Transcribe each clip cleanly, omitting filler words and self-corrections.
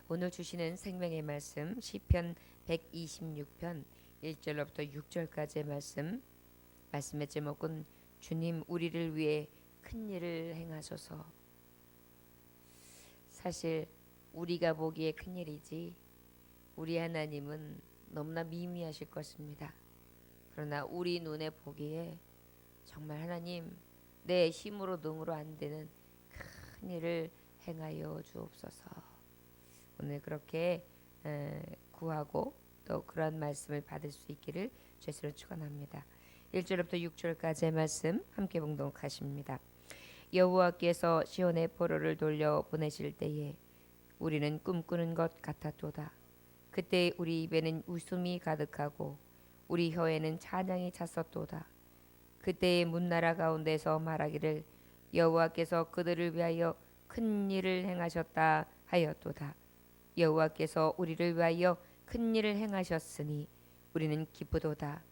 오늘 주시는 생명의 말씀 시편 126편 1절로부터 6절까지의 말씀의 제목은 주님 우리를 위해 큰 일을 행하소서. 사실 우리가 보기에 큰 일이지 우리 하나님은 너무나 미미하실 것입니다. 그러나 우리 눈에 보기에 정말 하나님 내 힘으로 능으로 안 되는 큰 일을 행하여 주옵소서. 오늘 그렇게 구하고 또 그런 말씀을 받을 수 있기를 주님으로 축원합니다. 1절부터 6절까지의 말씀 함께 봉독하십니다. 여호와께서 시온의 포로를 돌려 보내실 때에 우리는 꿈꾸는 것 같았도다. 그때 우리 입에는 웃음이 가득하고 우리 혀에는 찬양이 찼었도다. 그때의 문나라 가운데서 말하기를 여호와께서 그들을 위하여 큰 일을 행하셨다 하였도다. 여호와께서 우리를 위하여 큰 일을 행하셨으니 우리는 기쁘도다.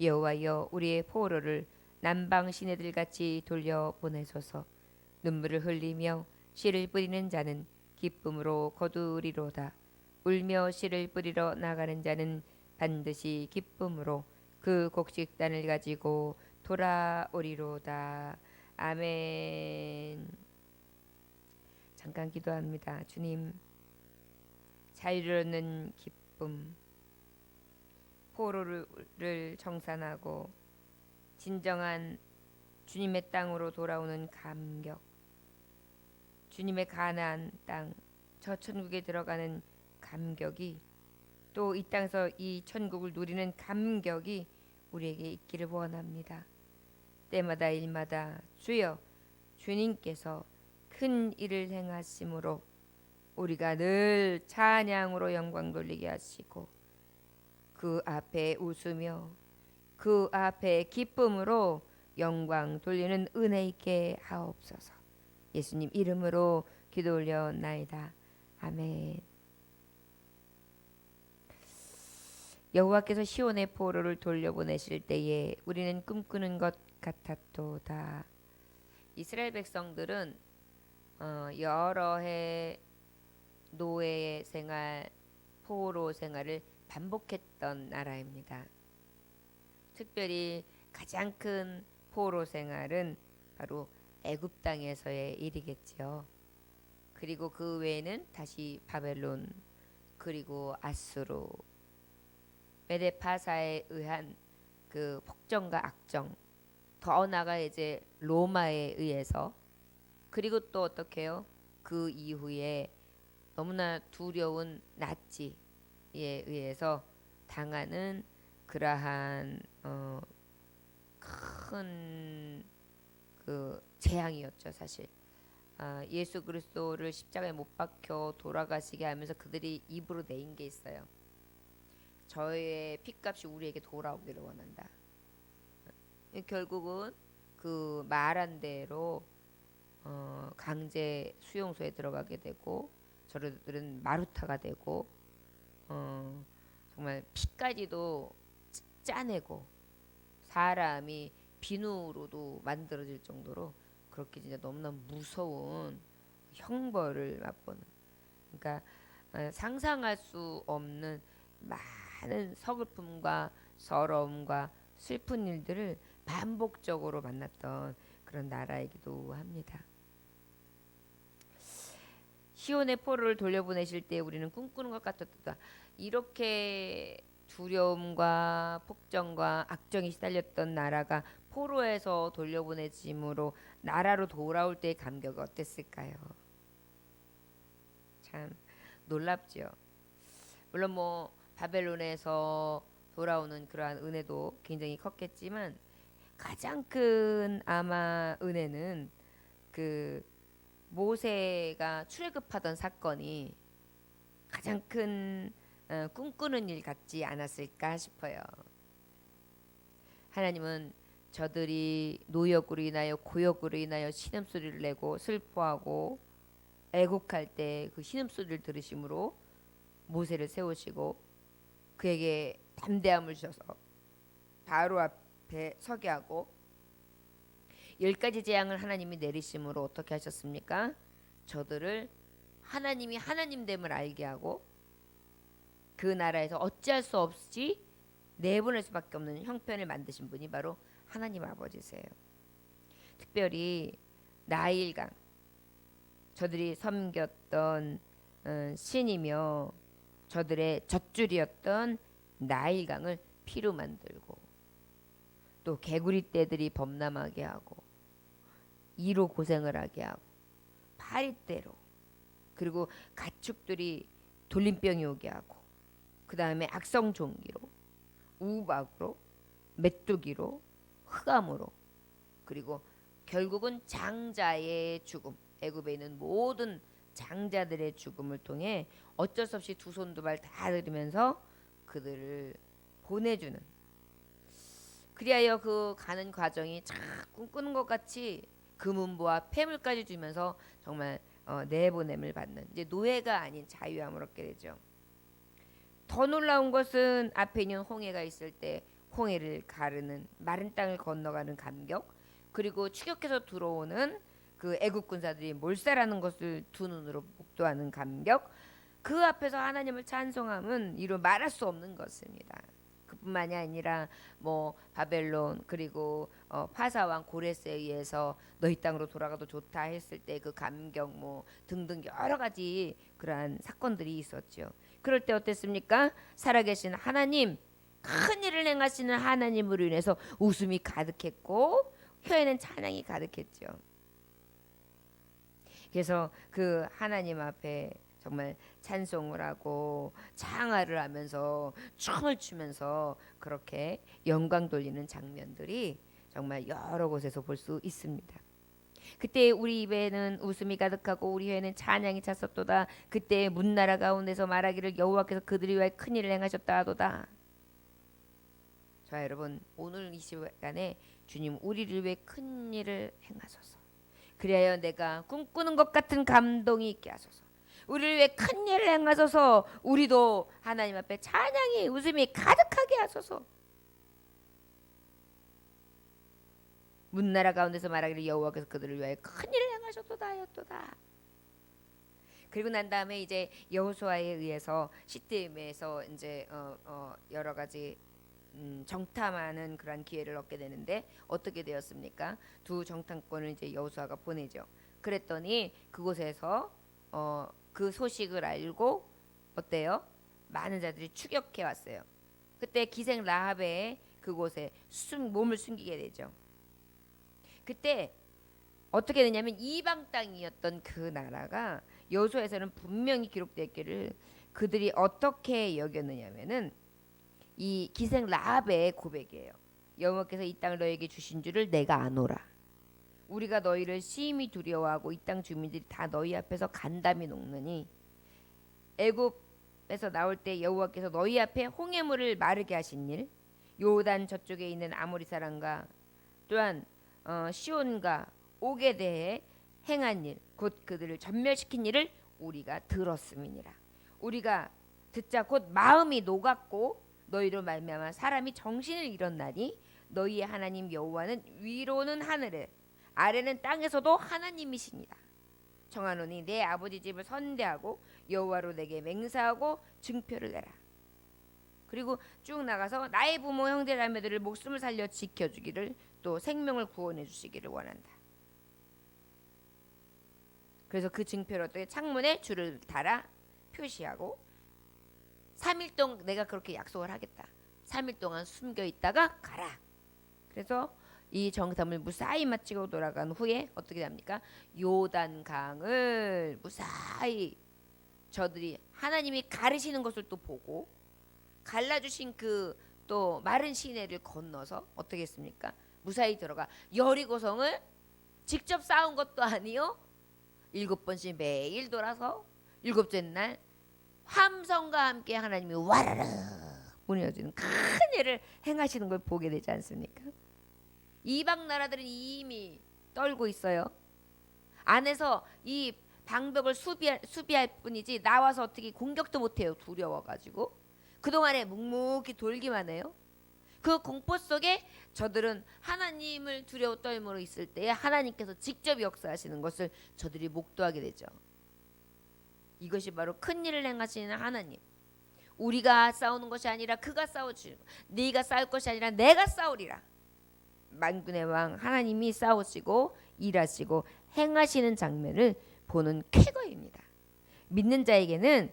여호와여 우리의 포로를 남방 시내들 같이 돌려 보내소서. 눈물을 흘리며 씨를 뿌리는 자는 기쁨으로 거두리로다. 울며 씨를 뿌리러 나가는 자는 반드시 기쁨으로 그 곡식단을 가지고 돌아오리로다. 아멘. 잠깐 기도합니다. 주님, 자유를 얻는 기쁨, 포로를 정산하고 진정한 주님의 땅으로 돌아오는 감격, 주님의 가나안 땅, 저 천국에 들어가는 감격이, 또 이 땅에서 이 천국을 누리는 감격이 우리에게 있기를 원합니다. 때마다 일마다 주여 주님께서 큰 일을 행하심으로 우리가 늘 찬양으로 영광 돌리게 하시고 그 앞에 웃으며 그 앞에 기쁨으로 영광 돌리는 은혜 있게 하옵소서. 예수님 이름으로 기도 올려나이다. 아멘. 여호와께서 시온의 포로를 돌려보내실 때에 우리는 꿈꾸는 것 같았도다. 이스라엘 백성들은 여러 해 노예 생활, 포로 생활을 반복했던 나라입니다. 특별히 가장 큰 포로 생활은 바로 애굽 땅에서의 일이겠지요. 그리고 그 외에는 다시 바벨론, 그리고 아수르, 메데파사에 의한 그 폭정과 악정, 더 나아가 이제 로마에 의해서, 그리고 또 어떻게요? 그 이후에 너무나 두려운 나치에 의해서 당하는 그러한 큰 그 재앙이었죠, 사실. 예수 그리스도를 십자가에 못 박혀 돌아가시게 하면서 그들이 입으로 내인 게 있어요. 저의 핏값이 우리에게 돌아오기를 원한다. 결국은 그 말한 대로 강제 수용소에 들어가게 되고 저들은 마루타가 되고 정말 피까지도 짜내고 사람이 비누로도 만들어질 정도로 그렇게 진짜 너무나 무서운 형벌을 맛보는, 그러니까 상상할 수 없는 많은 서글픔과 서러움과 슬픈 일들을 반복적으로 만났던 그런 나라이기도 합니다. 시온의 포로를 돌려보내실 때 우리는 꿈꾸는 것 같았다. 이렇게 두려움과 폭정과 악정이 시달렸던 나라가 포로에서 돌려보내짐으로 나라로 돌아올 때의 감격이 어땠을까요? 참 놀랍죠. 물론 뭐 바벨론에서 돌아오는 그러한 은혜도 굉장히 컸겠지만 가장 큰 아마 은혜는 그 모세가 출애굽하던 사건이 가장 큰 꿈꾸는 일 같지 않았을까 싶어요. 하나님은 저들이 노역으로 인하여 고역으로 인하여 신음소리를 내고 슬퍼하고 애곡할 때 그 신음소리를 들으심으로 모세를 세우시고 그에게 담대함을 주셔서 바로 앞에 서게 하고 10가지 재앙을 하나님이 내리심으로 어떻게 하셨습니까? 저들을 하나님이 하나님됨을 알게 하고 그 나라에서 어찌할 수 없이 내보낼 수밖에 없는 형편을 만드신 분이 바로 하나님 아버지세요. 특별히 나일강, 저들이 섬겼던 신이며 저들의 젖줄이었던 나일강을 피로 만들고 또 개구리 떼들이 범람하게 하고 이로 고생을 하게 하고 파리떼로 그리고 가축들이 돌림병이 오게 하고 그 다음에 악성 종기로 우박으로 메뚜기로 흑암으로 그리고 결국은 장자의 죽음, 애굽에 있는 모든 장자들의 죽음을 통해 어쩔 수 없이 두 손 두 발 다 들이면서 그들을 보내주는, 그리하여 그 가는 과정이 참 꿈꾸는 것 같이 금은보와 폐물까지 주면서 정말 내보냄을 받는, 이제 노예가 아닌 자유함을 얻게 되죠. 더 놀라운 것은 앞에 있는 홍해가 있을 때 홍해를 가르는, 마른 땅을 건너가는 감격, 그리고 추격해서 들어오는 그 애국 군사들이 몰살하는 것을 두 눈으로 목도하는 감격, 그 앞에서 하나님을 찬송함은 이루 말할 수 없는 것입니다. 그뿐만이 아니라 뭐 바벨론 그리고 파사왕 고레스에 의해서 너희 땅으로 돌아가도 좋다 했을 때 그 감격 뭐 등등 여러 가지 그러한 사건들이 있었죠. 그럴 때 어땠습니까? 살아계신 하나님, 큰 일을 행하시는 하나님으로 인해서 웃음이 가득했고 혀에는 찬양이 가득했죠. 그래서 그 하나님 앞에 정말 찬송을 하고 장화를 하면서 춤을 추면서 그렇게 영광 돌리는 장면들이 정말 여러 곳에서 볼 수 있습니다. 그때 우리 입에는 웃음이 가득하고 우리 혀에는 찬양이 찼었도다. 그때 문나라 가운데서 말하기를 여호와께서 그들이 위하여 큰 일을 행하셨다 하도다. 자 여러분, 오늘 이 시간에 주님 우리를 위해 큰 일을 행하소서. 그리하여 내가 꿈꾸는 것 같은 감동이 있게 하소서. 우리를 위해 큰 일을 행하소서. 우리도 하나님 앞에 찬양이 웃음이 가득하게 하소서. 문나라 가운데서 말하기를 여호와께서 그들을 위하여 큰 일을 행하셨도다 하였도다. 그리고 난 다음에 이제 여호수아에 의해서 시팀에서 이제 여러 가지 정탐하는 그런 기회를 얻게 되는데 어떻게 되었습니까? 두 정탐꾼을 이제 여호수아가 보내죠. 그랬더니 그곳에서 그 소식을 알고 어때요? 많은 자들이 추격해 왔어요. 그때 기생 라합의 그곳에 몸을 숨기게 되죠. 그때 어떻게 되냐면 이방 땅이었던 그 나라가 여호수아에서는 분명히 기록되어 있기를 그들이 어떻게 여겼느냐면은 이 기생 라합의 고백이에요. 여호와께서 이 땅을 너에게 주신 줄을 내가 아노라. 우리가 너희를 심히 두려워하고 이 땅 주민들이 다 너희 앞에서 간담이 녹느니 애굽에서 나올 때 여호와께서 너희 앞에 홍해물을 마르게 하신 일, 요단 저쪽에 있는 아모리 사람과 또한 시온과 옥에 대해 행한 일, 곧 그들을 전멸시킨 일을 우리가 들었음이니라. 우리가 듣자 곧 마음이 녹았고 너희로 말미암아 사람이 정신을 잃었나니 너희의 하나님 여호와는 위로는 하늘에 아래는 땅에서도 하나님이시니라. 청하노니 내 아버지 집을 선대하고 여호와로 내게 맹세하고 증표를 내라. 그리고 쭉 나가서 나의 부모 형제 자매들을 목숨을 살려 지켜주기를 또 생명을 구원해 주시기를 원한다. 그래서 그 증표를 어떻게 창문에 줄을 달아 표시하고 3일 동안 내가 그렇게 약속을 하겠다. 3일 동안 숨겨 있다가 가라. 그래서 이 정탐을 무사히 마치고 돌아간 후에 어떻게 됩니까? 요단강을 무사히 저들이 하나님이 가르시는 것을 또 보고 갈라주신 그 또 마른 시내를 건너서 어떻게 했습니까? 무사히 들어가 여리고성을 직접 쌓은 것도 아니요. 7번씩 매일 돌아서 7째 날 함성과 함께 하나님이 와르르 문이 열리는 큰 일을 행하시는 걸 보게 되지 않습니까? 이방 나라들은 이미 떨고 있어요. 안에서 이 방벽을 수비할 뿐이지 나와서 어떻게 공격도 못해요. 두려워가지고 그동안에 묵묵히 돌기만 해요. 그 공포 속에 저들은 하나님을 두려워 떨므로 있을 때에 하나님께서 직접 역사하시는 것을 저들이 목도하게 되죠. 이것이 바로 큰 일을 행하시는 하나님. 우리가 싸우는 것이 아니라 그가 싸우시고, 네가 싸울 것이 아니라 내가 싸우리라. 만군의 왕 하나님이 싸우시고 일하시고 행하시는 장면을 보는 쾌거입니다. 믿는 자에게는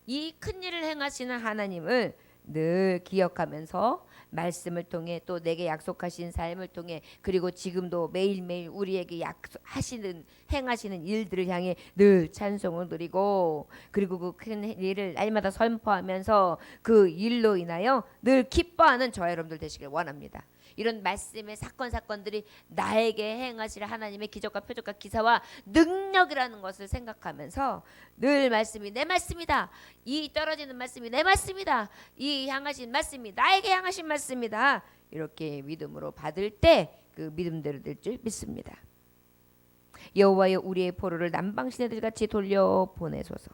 이 큰 일을 행하시는 하나님을 늘 기억하면서 말씀을 통해 또 내게 약속하신 삶을 통해 그리고 지금도 매일매일 우리에게 약속하시는 행하시는 일들을 향해 늘 찬송을 드리고 그리고 그 큰 일을 날마다 선포하면서 그 일로 인하여 늘 기뻐하는 저와 여러분들 되시길 원합니다. 이런 말씀의 사건들이 나에게 행하실 하나님의 기적과 표적과 기사와 능력이라는 것을 생각하면서 늘 말씀이 내 말씀이다. 이 떨어지는 말씀이 내 말씀이다. 이 향하신 말씀이 나에게 향하신 말씀이다. 이렇게 믿음으로 받을 때 그 믿음대로 될 줄 믿습니다. 여호와여 우리의 포로를 남방 시내들같이 돌려 보내소서.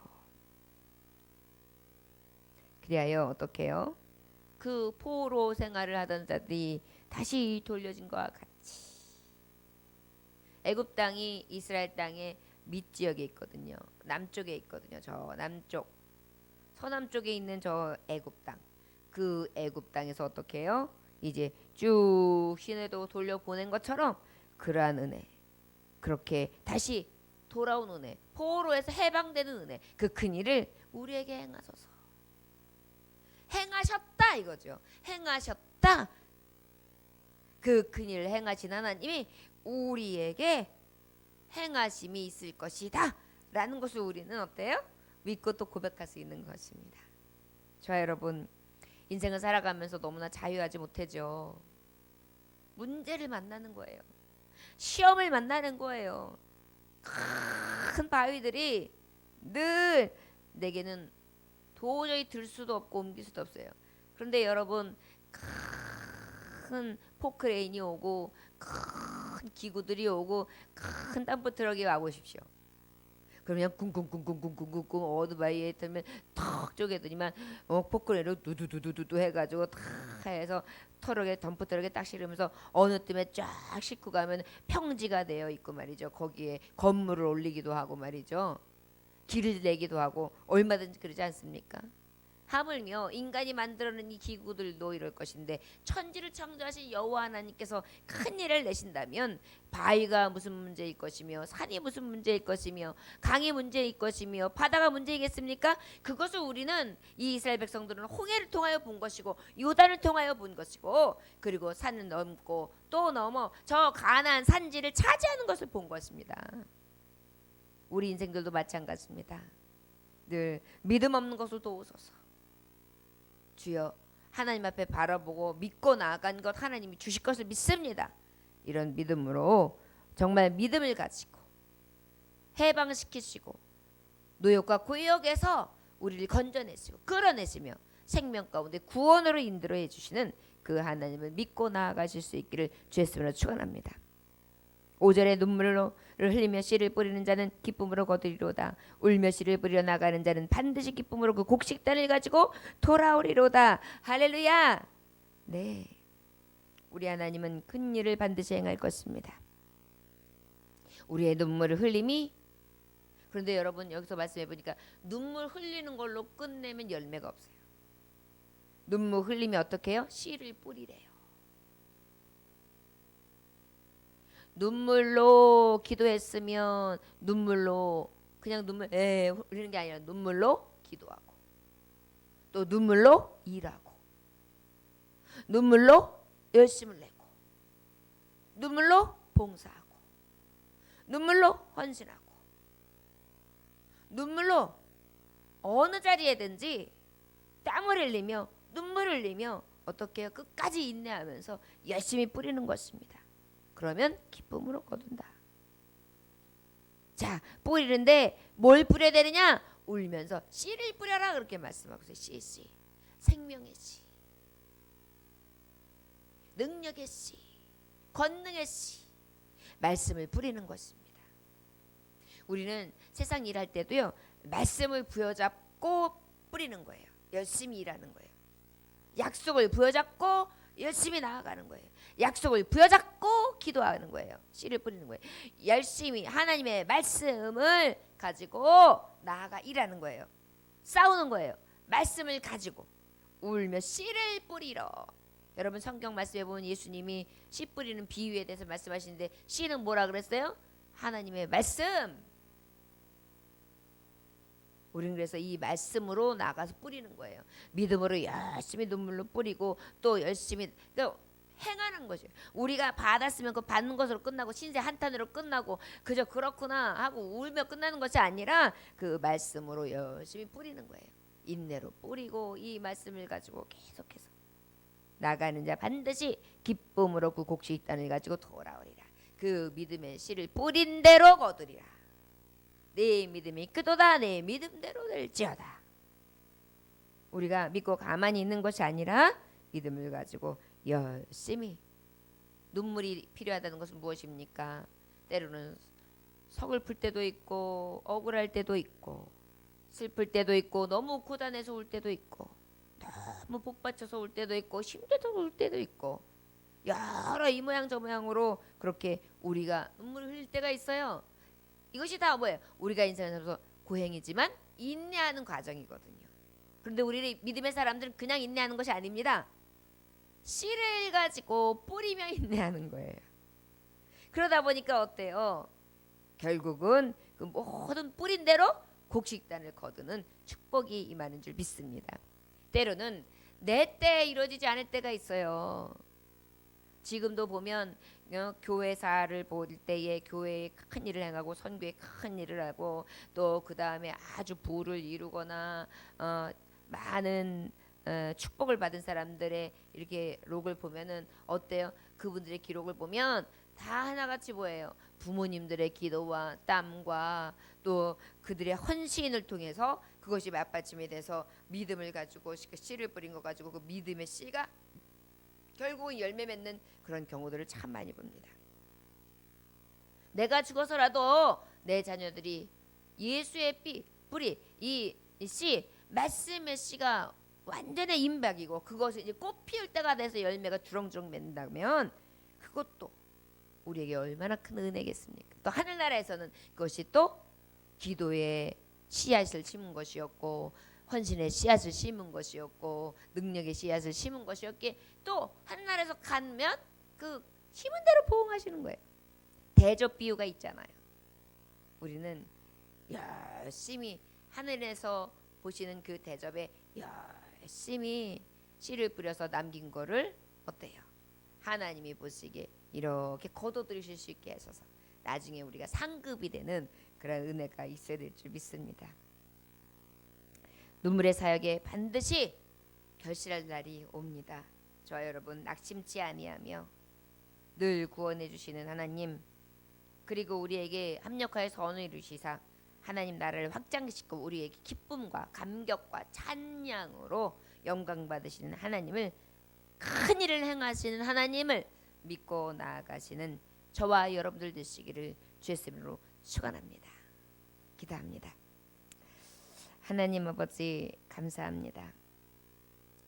그리하여 어떻게 해요? 그 포로 생활을 하던 자들이 다시 돌려진 것과 같이 애굽 땅이 이스라엘 땅의 밑지역에 있거든요. 남쪽에 있거든요. 저 남쪽 서남쪽에 있는 저 애굽 땅. 그 애굽 땅에서 어떻게 해요? 이제 쭉 시내도 돌려보낸 것처럼 그러한 은혜, 그렇게 다시 돌아온 은혜, 포로에서 해방되는 은혜, 그 큰 일을 우리에게 행하소서. 행하셨다 이거죠. 행하셨다. 그 큰 일을 행하신 하나님이 우리에게 행하심이 있을 것이다 라는 것을 우리는 어때요? 믿고 또 고백할 수 있는 것입니다. 저와 여러분, 인생을 살아가면서 너무나 자유하지 못하죠. 문제를 만나는 거예요. 시험을 만나는 거예요. 큰 바위들이 늘 내게는 도저히 들 수도 없고 옮길 수도 없어요. 그런데 여러분, 큰 포크레인이 오고 큰 기구들이 오고 큰 덤프 트럭이 와보십시오. 그러면 쿵쿵쿵쿵쿵쿵쿵 오토바이에 들면 턱 쪼개더니만 포크레인으로 두두두두두 해가지고 다 해서 트럭에 덤프 트럭에 딱 실으면서 어느 쯤에 쫙 싣고 가면 평지가 되어 있고 말이죠. 거기에 건물을 올리기도 하고 말이죠. 길을 내기도 하고 얼마든지 그러지 않습니까? 하물며 인간이 만들어낸 이 기구들도 이럴 것인데 천지를 창조하신 여호와 하나님께서 큰 일을 내신다면 바위가 무슨 문제일 것이며 산이 무슨 문제일 것이며 강이 문제일 것이며 바다가 문제이겠습니까? 그것을 우리는 이 이스라엘 백성들은 홍해를 통하여 본 것이고 요단을 통하여 본 것이고 그리고 산을 넘고 또 넘어 저 가나안 산지를 차지하는 것을 본 것입니다. 우리 인생들도 마찬가지입니다. 늘 믿음 없는 것을 도우소서. 주여 하나님 앞에 바라보고 믿고 나아간 것 하나님이 주실 것을 믿습니다. 이런 믿음으로 정말 믿음을 가지고 해방시키시고 노역과 고역에서 우리를 건져내시고 끌어내시며 생명 가운데 구원으로 인도해 주시는 그 하나님을 믿고 나아가실 수 있기를 주의 이름으로 축원합니다. 5절에 눈물을 흘리며 씨를 뿌리는 자는 기쁨으로 거두리로다. 울며 씨를 뿌리러 나가는 자는 반드시 기쁨으로 그 곡식단을 가지고 돌아오리로다. 할렐루야. 네, 우리 하나님은 큰 일을 반드시 행할 것입니다. 우리의 눈물을 흘림이, 그런데 여러분 여기서 말씀해 보니까 눈물 흘리는 걸로 끝내면 열매가 없어요. 눈물 흘리면 어떻게 해요? 씨를 뿌리래요. 눈물로 기도했으면 눈물로 그냥 눈물 흘리는 게 아니라 눈물로 기도하고 또 눈물로 일하고 눈물로 열심을 내고 눈물로 봉사하고 눈물로 헌신하고 눈물로 어느 자리에든지 땀을 흘리며 눈물을 흘리며 어떻게 해요? 끝까지 인내하면서 열심히 뿌리는 것입니다. 그러면 기쁨으로 거둔다. 자, 뿌리는데 뭘 뿌려야 되느냐? 울면서 씨를 뿌려라 그렇게 말씀하고 있어요. 씨, 생명의 씨, 능력의 씨, 권능의 씨, 말씀을 뿌리는 것입니다. 우리는 세상 일할 때도요, 말씀을 부여잡고 뿌리는 거예요. 열심히 일하는 거예요. 약속을 부여잡고 열심히 나아가는 거예요. 약속을 부여잡고 기도하는 거예요. 씨를 뿌리는 거예요. 열심히 하나님의 말씀을 가지고 나아가 일하는 거예요. 싸우는 거예요. 말씀을 가지고 울며 씨를 뿌리러. 여러분 성경 말씀에 보면 예수님이 씨 뿌리는 비유에 대해서 말씀하시는데 씨는 뭐라 그랬어요? 하나님의 말씀. 우리는 그래서 이 말씀으로 나가서 뿌리는 거예요. 믿음으로 열심히 눈물로 뿌리고 또 열심히 그러니까 행하는 거죠. 우리가 받았으면 그 받는 것으로 끝나고 신세 한탄으로 끝나고 그저 그렇구나 하고 울며 끝나는 것이 아니라 그 말씀으로 열심히 뿌리는 거예요. 인내로 뿌리고 이 말씀을 가지고 계속해서 나가는 자 반드시 기쁨으로 그 곡식 단을 가지고 돌아오리라. 그 믿음의 씨를 뿌린 대로 거두리라. 내 믿음이 크도다. 내 믿음대로 될지어다. 우리가 믿고 가만히 있는 것이 아니라 믿음을 가지고 열심히. 눈물이 필요하다는 것은 무엇입니까? 때로는 서글플 때도 있고 억울할 때도 있고 슬플 때도 있고 너무 고단해서 울 때도 있고 너무 복받쳐서 울 때도 있고 힘들어서 울 때도 있고 여러 이 모양 저 모양으로 그렇게 우리가 눈물을 흘릴 때가 있어요. 이것이 다 뭐예요? 우리가 인생을 살면서 고행이지만 인내하는 과정이거든요. 그런데 우리 믿음의 사람들은 그냥 인내하는 것이 아닙니다. 씨를 가지고 뿌리며 인내하는 거예요. 그러다 보니까 어때요? 결국은 그 모든 뿌린 대로 곡식단을 거두는 축복이 임하는 줄 믿습니다. 때로는 내 때에 이루어지지 않을 때가 있어요. 지금도 보면 교회사를 볼 때에 교회에 큰 일을 행하고 선교에 큰 일을 하고 또 그 다음에 아주 부를 이루거나 많은 축복을 받은 사람들의 이렇게 록을 보면은 어때요? 그분들의 기록을 보면 다 하나같이 뭐예요? 부모님들의 기도와 땀과 또 그들의 헌신을 통해서 그것이 맞받침이 돼서 믿음을 가지고 씨를 뿌린 거 가지고 그 믿음의 씨가 결국은 열매 맺는 그런 경우들을 참 많이 봅니다. 내가 죽어서라도 내 자녀들이 예수의 뿌리 이 씨 말씀의 씨가 완전히 임박이고 그것이 이제 꽃 피울 때가 돼서 열매가 주렁주렁 맺는다면 그것도 우리에게 얼마나 큰 은혜겠습니까? 또 하늘나라에서는 그것이 또 기도의 씨앗을 심은 것이었고 헌신의 씨앗을 심은 것이었고 능력의 씨앗을 심은 것이었기에 또 하늘나라에서 가면 그 심은 대로 보응하시는 거예요. 대접 비유가 있잖아요. 우리는 열심히 하늘에서 보시는 그 대접에 열심히 씨를 뿌려서 남긴 거를 어때요? 하나님이 보시기에 이렇게 거둬들이실 수 있게 하셔서 나중에 우리가 상급이 되는 그런 은혜가 있어야 될 줄 믿습니다. 눈물의 사역에 반드시 결실할 날이 옵니다. 저와 여러분 낙심치 아니하며 늘 구원해 주시는 하나님 그리고 우리에게 합력하여 선을 이루시사 하나님 나라를 확장시키고 우리에게 기쁨과 감격과 찬양으로 영광 받으시는 하나님을 큰 일을 행하시는 하나님을 믿고 나아가시는 저와 여러분들 되시기를 주의 이름으로 축원합니다. 기도합니다. 하나님 아버지 감사합니다.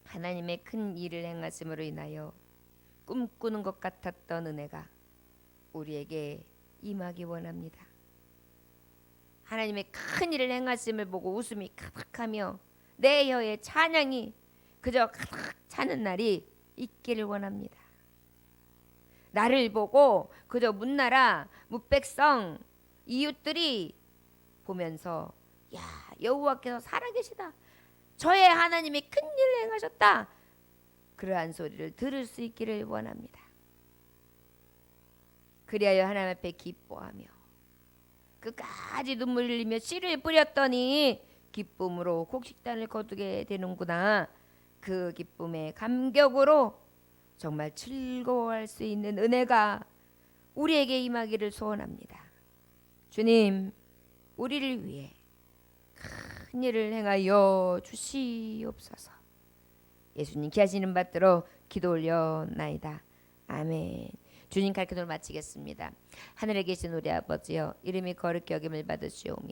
하나님의 큰 일을 행하심으로 인하여 꿈꾸는 것 같았던 은혜가 우리에게 임하기 원합니다. 하나님의 큰 일을 행하심을 보고 웃음이 가득하며 내 혀에 찬양이 그저 가득 차는 날이 있기를 원합니다. 나를 보고 그저 문나라 무백성 이웃들이 보면서 야 여호와께서 살아계시다. 저의 하나님이 큰 일을 행하셨다. 그러한 소리를 들을 수 있기를 원합니다. 그리하여 하나님 앞에 기뻐하며 끝까지 눈물 흘리며 씨를 뿌렸더니 기쁨으로 곡식단을 거두게 되는구나. 그 기쁨의 감격으로 정말 즐거워할 수 있는 은혜가 우리에게 임하기를 소원합니다. 주님, 우리를 위해 큰 일을 행하여 주시옵소서. 예수님 귀하시는 받들어 기도 올려나이다. 아멘. 주님 가르쳐 마치겠습니다. 하늘에 계신 우리 아버지여 이름이 거룩히 여김을 받으시오며